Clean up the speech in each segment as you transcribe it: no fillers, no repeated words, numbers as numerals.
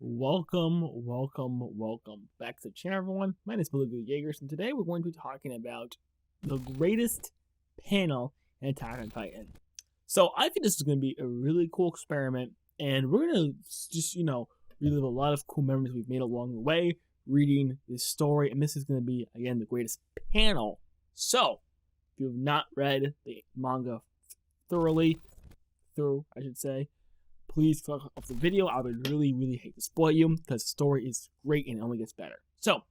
Welcome back to the channel, everyone. My name is Beluga Jaegers, and today we're going to be talking about the greatest panel in Attack on Titan. So I think this is going to be a really cool experiment, and we're going to just, relive a lot of cool memories we've made along the way, reading this story, and this is going to be, again, the greatest panel. So, if you have not read the manga through, I should say, please click off the video. I would really hate to spoil you because the story is great and it only gets better. So,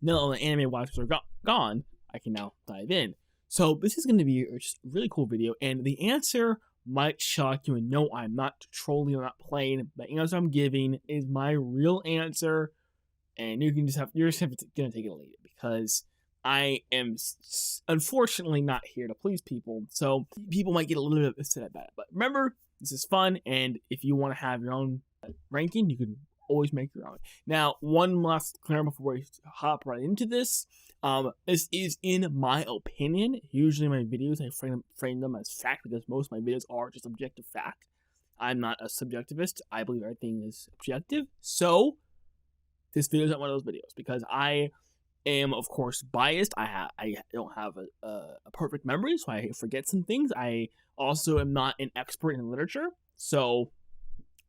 now that all the anime watchers are gone, I can now dive in. So, this is going to be just a really cool video, and the answer might shock you. And no, I'm not trolling, I'm not playing. The answer I'm giving is my real answer, and you're just gonna take it or leave it because I am unfortunately not here to please people. So people might get a little bit upset about it, but remember, this is fun, and if you want to have your own ranking, you can always make your own. Now, one last clear before we hop right into this. This is in my opinion. Usually my videos, I frame them as fact because most of my videos are just objective fact. I'm not a subjectivist. I believe everything is objective. So, this video is not one of those videos because I am, of course, biased. I don't have a perfect memory, so I forget some things. I also am not an expert in literature, so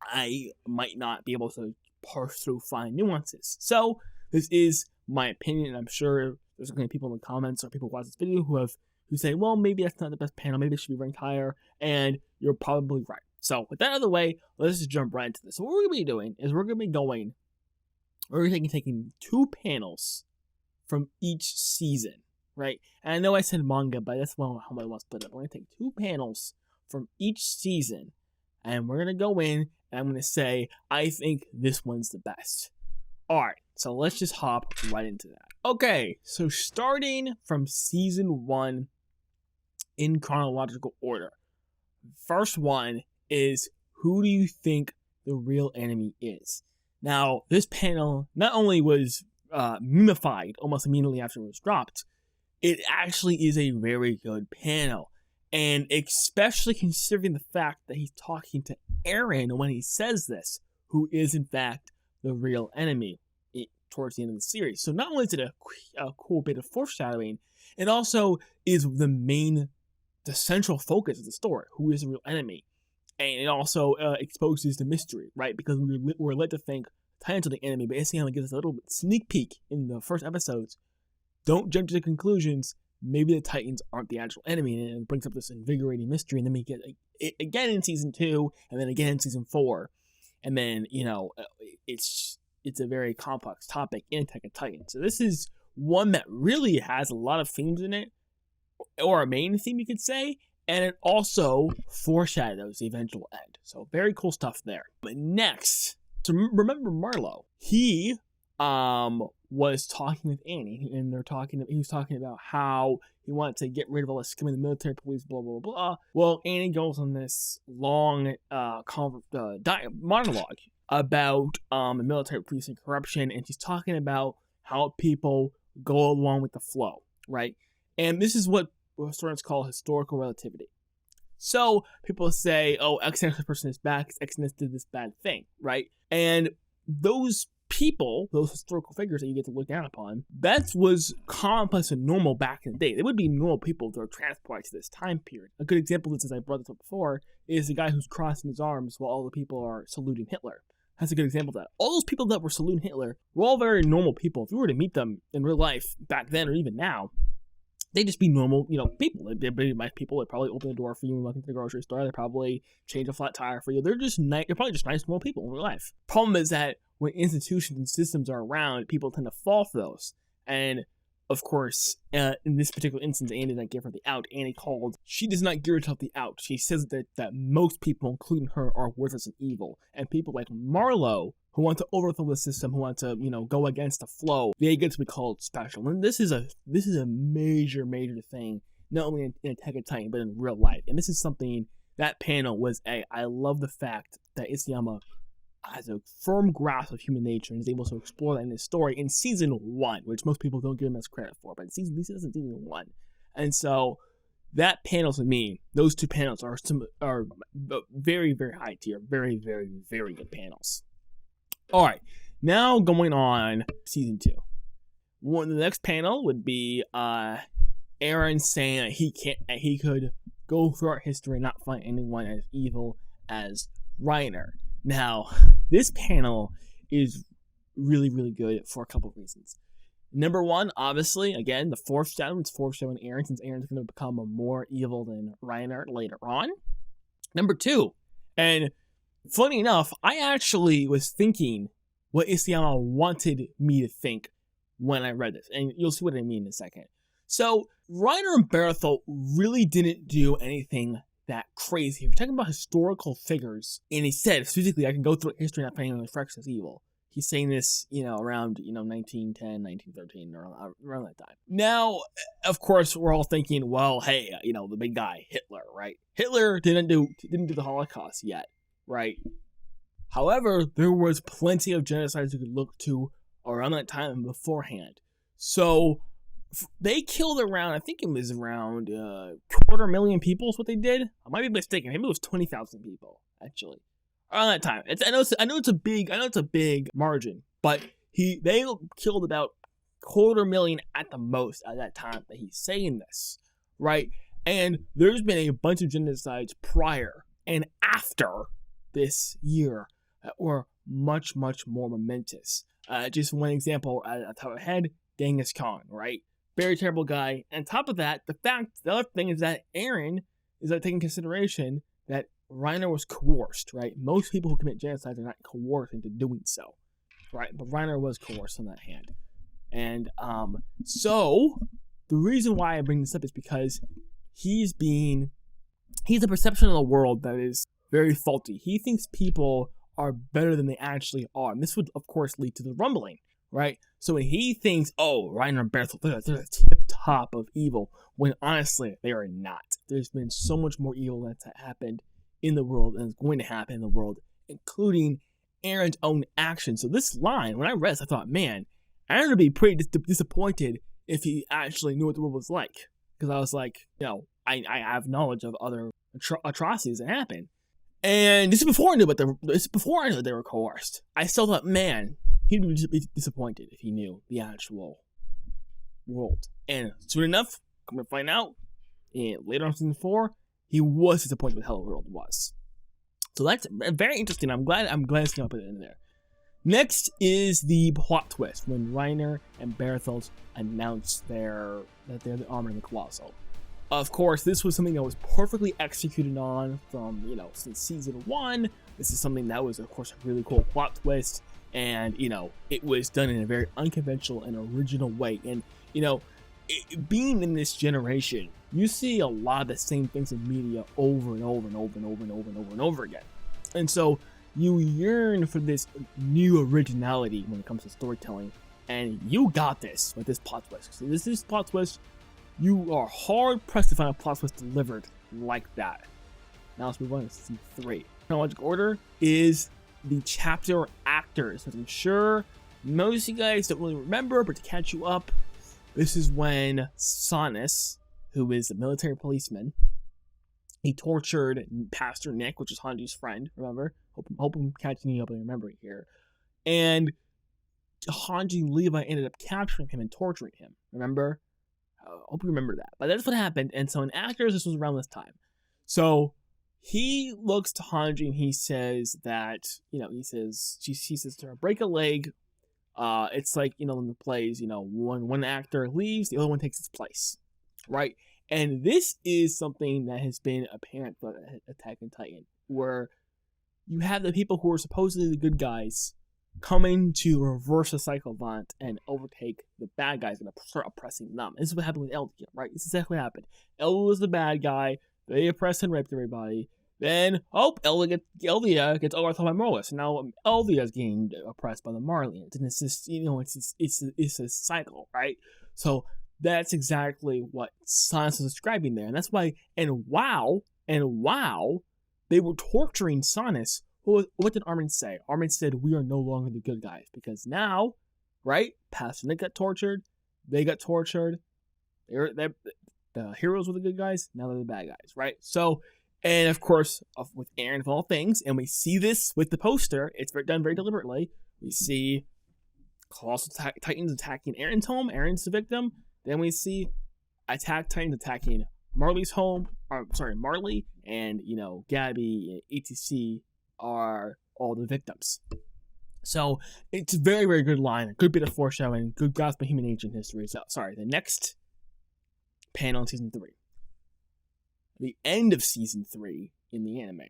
I might not be able to parse through fine nuances. So this is my opinion, and I'm sure there's going to be people in the comments or people who watch this video who say, well, maybe that's not the best panel, maybe it should be ranked higher, and you're probably right. So with that out of the way, let's just jump right into this. So what we're going to be doing is we're going to be taking two panels from each season, right? And I know I said manga, but that's how I want to split it. We're going to take two panels from each season, and we're going to go in, and I'm going to say, I think this one's the best. Alright, so let's just hop right into that. Okay, so starting from season 1 in chronological order. First one is, who do you think the real enemy is? Now, this panel not only was memified almost immediately after it was dropped, it actually is a very good panel. And especially considering the fact that he's talking to Eren when he says this, who is in fact the real enemy towards the end of the series. So not only is it a cool bit of foreshadowing, it also is the central focus of the story, who is the real enemy. And it also exposes the mystery, right? Because we're led to think Titans are the enemy, but SCM gives us a little bit sneak peek in the first episodes. Don't jump to the conclusions. Maybe the Titans aren't the actual enemy, and it brings up this invigorating mystery. And then we get it again in season 2, and then again in season 4, and then it's a very complex topic in Attack on Titan. So this is one that really has a lot of themes in it, or a main theme you could say, and it also foreshadows the eventual end. So very cool stuff there. But next, so remember Marlowe. He was talking with Annie, and he was talking about how he wanted to get rid of all the scum in the military police, blah blah blah. Well, Annie goes on this long monologue about the military police and corruption, and she's talking about how people go along with the flow, right? And this is what historians call historical relativity. So people say, oh, X person is bad because X did this bad thing, right? And those people, those historical figures that you get to look down upon, that was commonplace and normal back in the day. They would be normal people that are transported to this time period. A good example of this, as I brought this up before, is the guy who's crossing his arms while all the people are saluting Hitler. That's a good example of that. All those people that were saluting Hitler were all very normal people. If you were to meet them in real life back then or even now, they'd just be normal, people. They'd be nice people. They'd probably open the door for you when you walk into the grocery store. They'd probably change a flat tire for you. They're just nice. They're probably just nice, normal people in real life. Problem is that when institutions and systems are around, people tend to fall for those. And of course, in this particular instance, Annie did not give her the out. She does not give herself the out. She says that most people, including her, are worthless and evil. And people like Marlowe, who want to overthrow the system, who want to, go against the flow, they get to be called special. And this is a major thing, not only in Attack on Titan, but in real life. And this is something, that panel was I love the fact that Isayama has a firm grasp of human nature and is able to explore that in his story in season 1, which most people don't give him as credit for, but this is season 1. And so that panel, to me, those two panels are very high tier, very good panels. All right, now going on season 2. The next panel would be Eren saying that he could go throughout history and not find anyone as evil as Reiner. Now, this panel is really, really good for a couple of reasons. Number one, obviously, again, the foreshadowing. It's foreshadowing Eren, since Eren's going to become more evil than Reiner later on. Number two, and funny enough, I actually was thinking what Isayama wanted me to think when I read this, and you'll see what I mean in a second. So, Reiner and Bertholdt really didn't do anything that crazy. We're talking about historical figures, and he said, specifically, I can go through history and not finding anyone fresh as evil. He's saying this, around, 1910, 1913, or around that time. Now, of course, we're all thinking, well, hey, the big guy, Hitler, right? Hitler didn't do the Holocaust yet, right? However, there was plenty of genocides you could look to around that time beforehand. So, they killed around, I think it was around 250,000 people is what they did. I might be mistaken. Maybe it was 20,000 people, actually. Around that time. I know it's a big margin, but they killed about 250,000 at the most at that time that he's saying this, right? And there's been a bunch of genocides prior and after this year that were much, much more momentous. Just one example at the top of my head, Genghis Khan, right? Very terrible guy. And on top of that, the other thing is that Eren is taking consideration that Reiner was coerced, right? Most people who commit genocide are not coerced into doing so, right? But Reiner was coerced on that hand. And so the reason why I bring this up is because he's a perception of the world that is very faulty. He thinks people are better than they actually are. And this would, of course, lead to the rumbling, right? So when he thinks, oh, Reiner and Bertholdt, they're the tip top of evil, when honestly, they are not. There's been so much more evil that's happened in the world and is going to happen in the world, including Eren's own actions. So this line, when I read this, I thought, man, Eren would be pretty disappointed if he actually knew what the world was like. Because I was like, I have knowledge of other atrocities that happen. And this is before I knew that they were coerced. I still thought, man, he'd be disappointed if he knew the actual world. And soon enough, come to find out, later on in season 4, he was disappointed with how the world was. So that's very interesting. I'm glad it's going to put it in there. Next is the plot twist when Reiner and Bertholdt announced that they're the armor and the Colossal. Of course, this was something that was perfectly executed on from, since season 1. This is something that was, of course, a really cool plot twist. And, it was done in a very unconventional and original way. And, being in this generation, you see a lot of the same things in media over and over and over and over and over and over and over again. And so you yearn for this new originality when it comes to storytelling. And you got this with this plot twist. So this plot twist, you are hard pressed to find a plot twist delivered like that. Now let's move on to season 3. Chronological order is the chapter actors. As I'm sure most of you guys don't really remember, but to catch you up, this is when Sanus, who is a military policeman, he tortured Pastor Nick, which is Hanji's friend, remember? Hope I'm catching you up and remembering here. And Hanji and Levi ended up capturing him and torturing him, remember? Hope you remember that. But that's what happened. And so in actors, this was around this time. So he looks to Hanji and he says that, she says to her, break a leg. It's like, in the plays, when one actor leaves, the other one takes its place, right? And this is something that has been apparent throughout Attack on Titan, where you have the people who are supposedly the good guys coming to reverse the cycle and overtake the bad guys and start oppressing them. This is what happened with Eldia, right? This is exactly what happened. Eldia was the bad guy. They oppressed and raped everybody. Then, Eldia gets overthrown by Morlus. And now Eldia is getting oppressed by the Marleyans. And it's just, it's a cycle, right? So that's exactly what Sanus is describing there. And that's why, and wow, they were torturing Sanus. What did Armin say? Armin said, we are no longer the good guys. Because now, right, Pastor Nick got tortured. They got tortured. The heroes were the good guys. Now they're the bad guys, right? So And of course, with Eren of all things, and we see this with the poster, it's done very deliberately. We see Colossal Titans attacking Eren's home, Eren's the victim. Then we see Attack Titans attacking Marley's home. Marley and, Gabi and etc. are all the victims. So it's a very, very good line, a good bit of foreshadowing, good grasp of human nature in history. So, the next panel in season 3. The end of season 3 in the anime,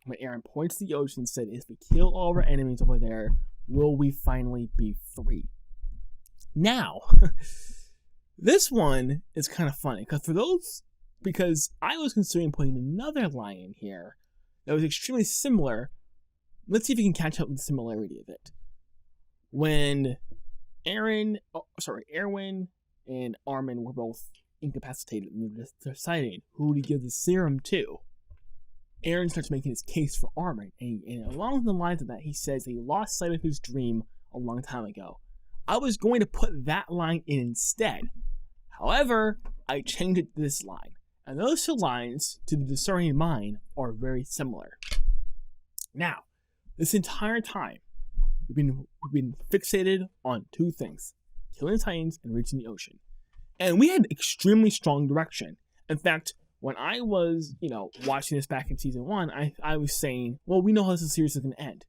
when Eren points to the ocean and said, if we kill all of our enemies over there, will we finally be free? Now, this one is kind of funny, because I was considering putting another line in here that was extremely similar. Let's see if you can catch up with the similarity of it. When Erwin and Armin were both incapacitated and they're deciding who to give the serum to, Eren starts making his case for Armin, and along the lines of that, he says that he lost sight of his dream a long time ago. I was going to put that line in instead. However, I changed it to this line. And those two lines, to the discerning mind, are very similar. Now, this entire time, we've been fixated on two things: killing the Titans and reaching the ocean. And we had extremely strong direction. In fact, when I was, watching this back in season 1, I was saying, well, we know how this series is going to end.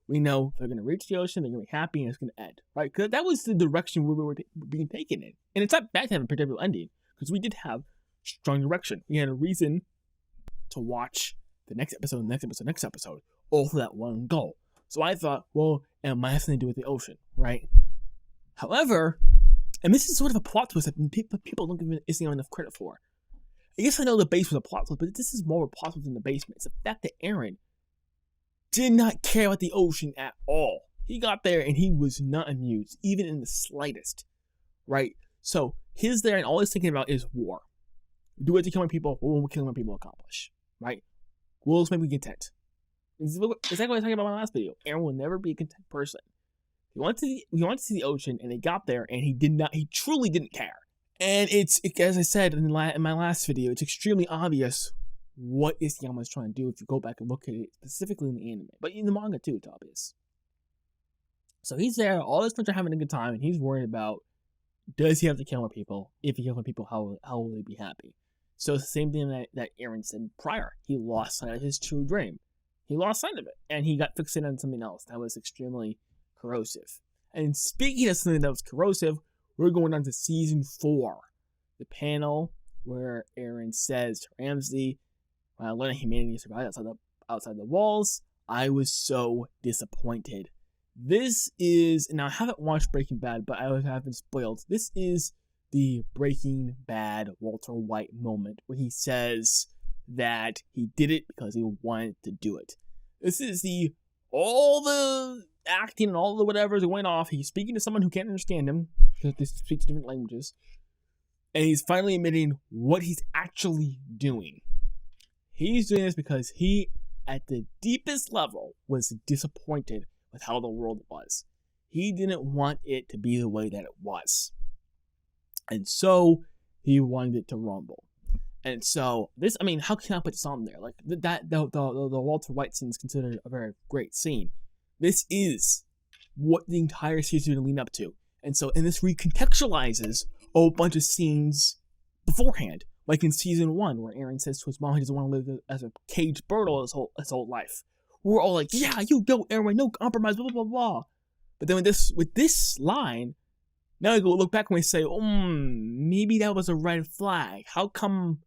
We know they're going to reach the ocean, they're going to be happy, and it's going to end, right? Because that was the direction we were being taken in. And it's not bad to have a predictable ending, because we did have strong direction. We had a reason to watch the next episode, all for that one goal. So I thought, well, it might have something to do with the ocean, right? However, and this is sort of a plot twist that people don't give it enough credit for. I guess I know the base was a plot twist, but this is more of a plot twist in the basement. It's the fact that Eren did not care about the ocean at all. He got there and he was not amused, even in the slightest, right? So he's there and all he's thinking about is war. Do it to kill my people. What will killing my people accomplish, right? Will this make me content? Exactly what I was talking about in my last video. Eren will never be a content person. He wanted to see the ocean, and he got there, and he truly didn't care. And as I said in my last video, it's extremely obvious what Isayama is trying to do if you go back and look at it specifically in the anime. But in the manga too, it's obvious. So he's there, all his friends are having a good time, and he's worried about, does he have to kill more people? If he kills more people, how will he be happy? So it's the same thing that Eren said prior. He lost sight of his true dream. He lost sight of it, and he got fixated on something else that was extremely corrosive. And speaking of something that was corrosive, we're going on to season 4. The panel where Eren says to Ramsey, when I learned humanity survived outside the walls, I was so disappointed. This is, now I haven't watched Breaking Bad, but I have been spoiled. This is the Breaking Bad Walter White moment where he says that he did it because he wanted to do it. This is all the acting and all the whatever's going off. He's speaking to someone who can't understand him because they speak different languages. And he's finally admitting what he's actually doing. He's doing this because he, at the deepest level, was disappointed with how the world was. He didn't want it to be the way that it was. And so he wanted it to rumble. And so this, how can I put this on there? Like the Walter White scene is considered a very great scene. This is what the entire series is going to lean up to. And this recontextualizes a bunch of scenes beforehand. Like in season 1, where Eren says to his mom he doesn't want to live as a caged bird all his whole life. We're all like, yeah, you go, Eren, no compromise, blah, blah, blah, blah. But then with this line, now we go look back and we say, maybe that was a red flag. How come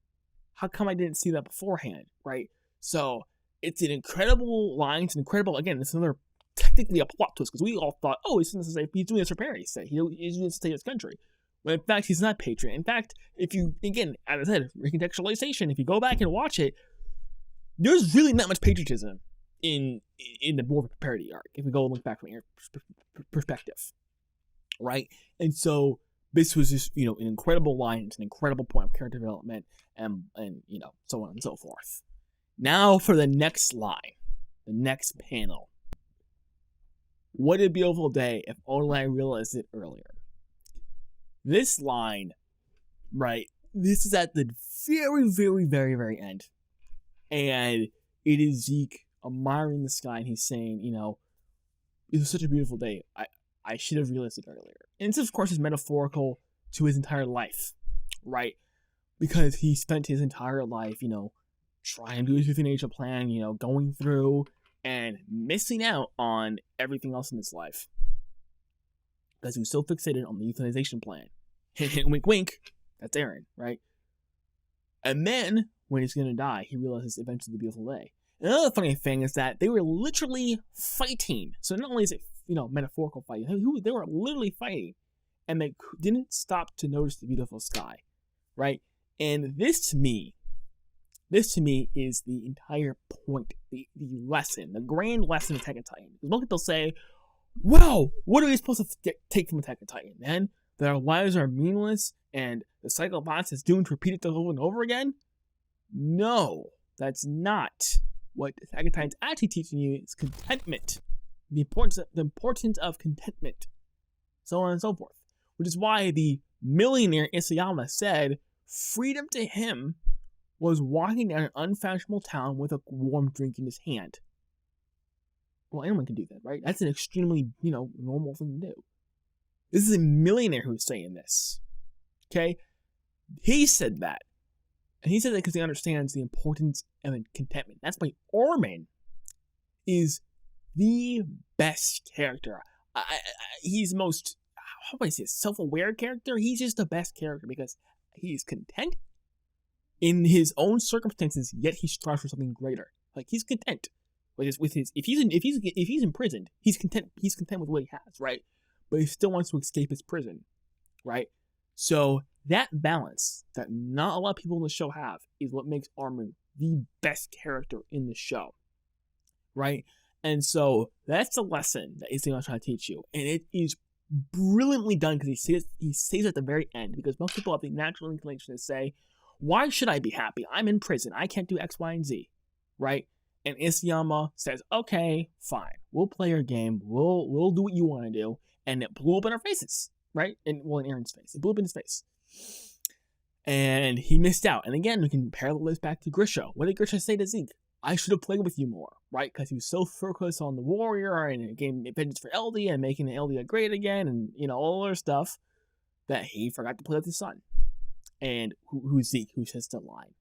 I didn't see that beforehand, right? So it's an incredible line. It's incredible. Again, it's another technically a plot twist because we all thought, he's doing this for Paris. He's doing this to save his country. When in fact, he's not patriot. In fact, if you, again, as I said, recontextualization, if you go back and watch it, there's really not much patriotism in the War for Parity arc, if we go and look back from your perspective, right? And so this was just, an incredible line. It's an incredible point of character development and so on and so forth. Now for the next line, the next panel. What a beautiful day if only I realized it earlier. This line, right, this is at the very, very, very, very end. And it is Zeke admiring the sky, and he's saying, it was such a beautiful day. I should have realized it earlier. And this, of course, is metaphorical to his entire life, right? Because he spent his entire life, trying to do his euthanasia plan, going through and missing out on everything else in his life. Because he was so fixated on the euthanization plan. Wink, wink, that's Eren, right? And then, when he's going to die, he realizes eventually the beautiful day. Another funny thing is that they were literally fighting. So not only is it, metaphorical fighting, they were literally fighting. And they didn't stop to notice the beautiful sky, right? And this to me is the entire point, the lesson, the grand lesson of Attack on Titan. Because most people say, wow, what are we supposed to take from Attack on Titan, man? That our lives are meaningless and the cycle of violence is doomed to repeat itself over and over again? No, that's not what Attack on Titan's actually teaching you. Is contentment. The importance of contentment. So on and so forth. Which is why the millionaire Isayama said freedom to him was walking down an unfashionable town with a warm drink in his hand. Well, anyone can do that, right? That's an extremely, normal thing to do. This is a millionaire who's saying this. Okay? He said that. And he said that because he understands the importance of contentment. That's why Armin is the best character. He's the most, how do I say it, self-aware character? He's just the best character because he's content in his own circumstances, yet he strives for something greater. Like, he's content with his if he's imprisoned, he's content with what he has, right? But he still wants to escape his prison, right? So that balance that not a lot of people in the show have is what makes Armin the best character in the show, right? And so that's the lesson that Isayama trying to teach you, and it is brilliantly done because he says at the very end, because most people have the natural inclination to say, why should I be happy? I'm in prison. I can't do X, Y, and Z, right? And Isayama says, okay, fine. We'll play your game. We'll do what you want to do. And it blew up in our faces, right? And well, in Eren's face. It blew up in his face. And he missed out. And again, we can parallel this back to Grisha. What did Grisha say to Zeke? I should have played with you more, right? Because he was so focused on the warrior and getting vengeance for Eldia and making Eldia great again and, all other stuff that he forgot to play with his son. And who's Zeke, who says the line.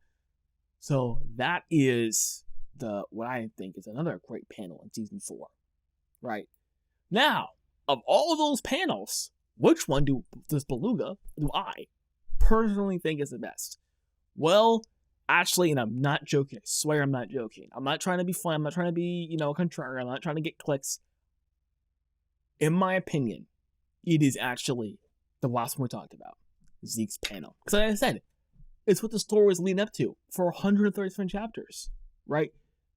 So that is what I think is another great panel in season 4, right? Now, of all of those panels, which one does Beluga do I personally think is the best? Well, actually, and I'm not joking. I swear I'm not joking. I'm not trying to be fun. I'm not trying to be, contrary. I'm not trying to get clicks. In my opinion, it is actually the last one we talked about, Zeke's panel. Because like I said, it's what the story was leading up to for 137 chapters, right?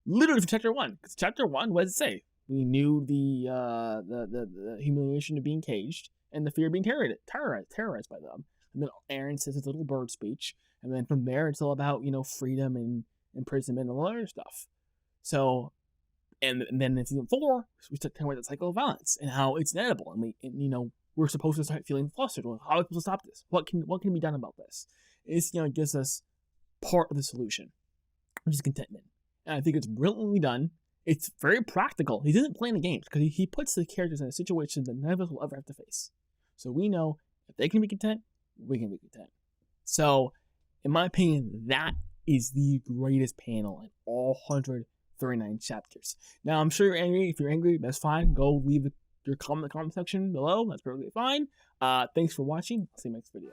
Literally from chapter 1. Because chapter 1, what does it say? We knew the humiliation of being caged and the fear of being terrorized by them. And then Eren says his little bird speech. And then from there, it's all about, freedom and imprisonment and all other stuff. So, and then in season 4, we start talking about the cycle of violence and how it's inevitable. And we're supposed to start feeling flustered. Well, how are we supposed to stop this? What can be done about this? It's, gives us part of the solution, which is contentment. And I think it's brilliantly done. It's very practical. He doesn't play in the games because he puts the characters in a situation that none of us will ever have to face. So we know if they can be content, we can be content. So, in my opinion, that is the greatest panel in all 139 chapters. Now, I'm sure you're angry. If you're angry, that's fine. Go leave your comment in the comment section below. That's perfectly fine. Thanks for watching. I'll see you next video.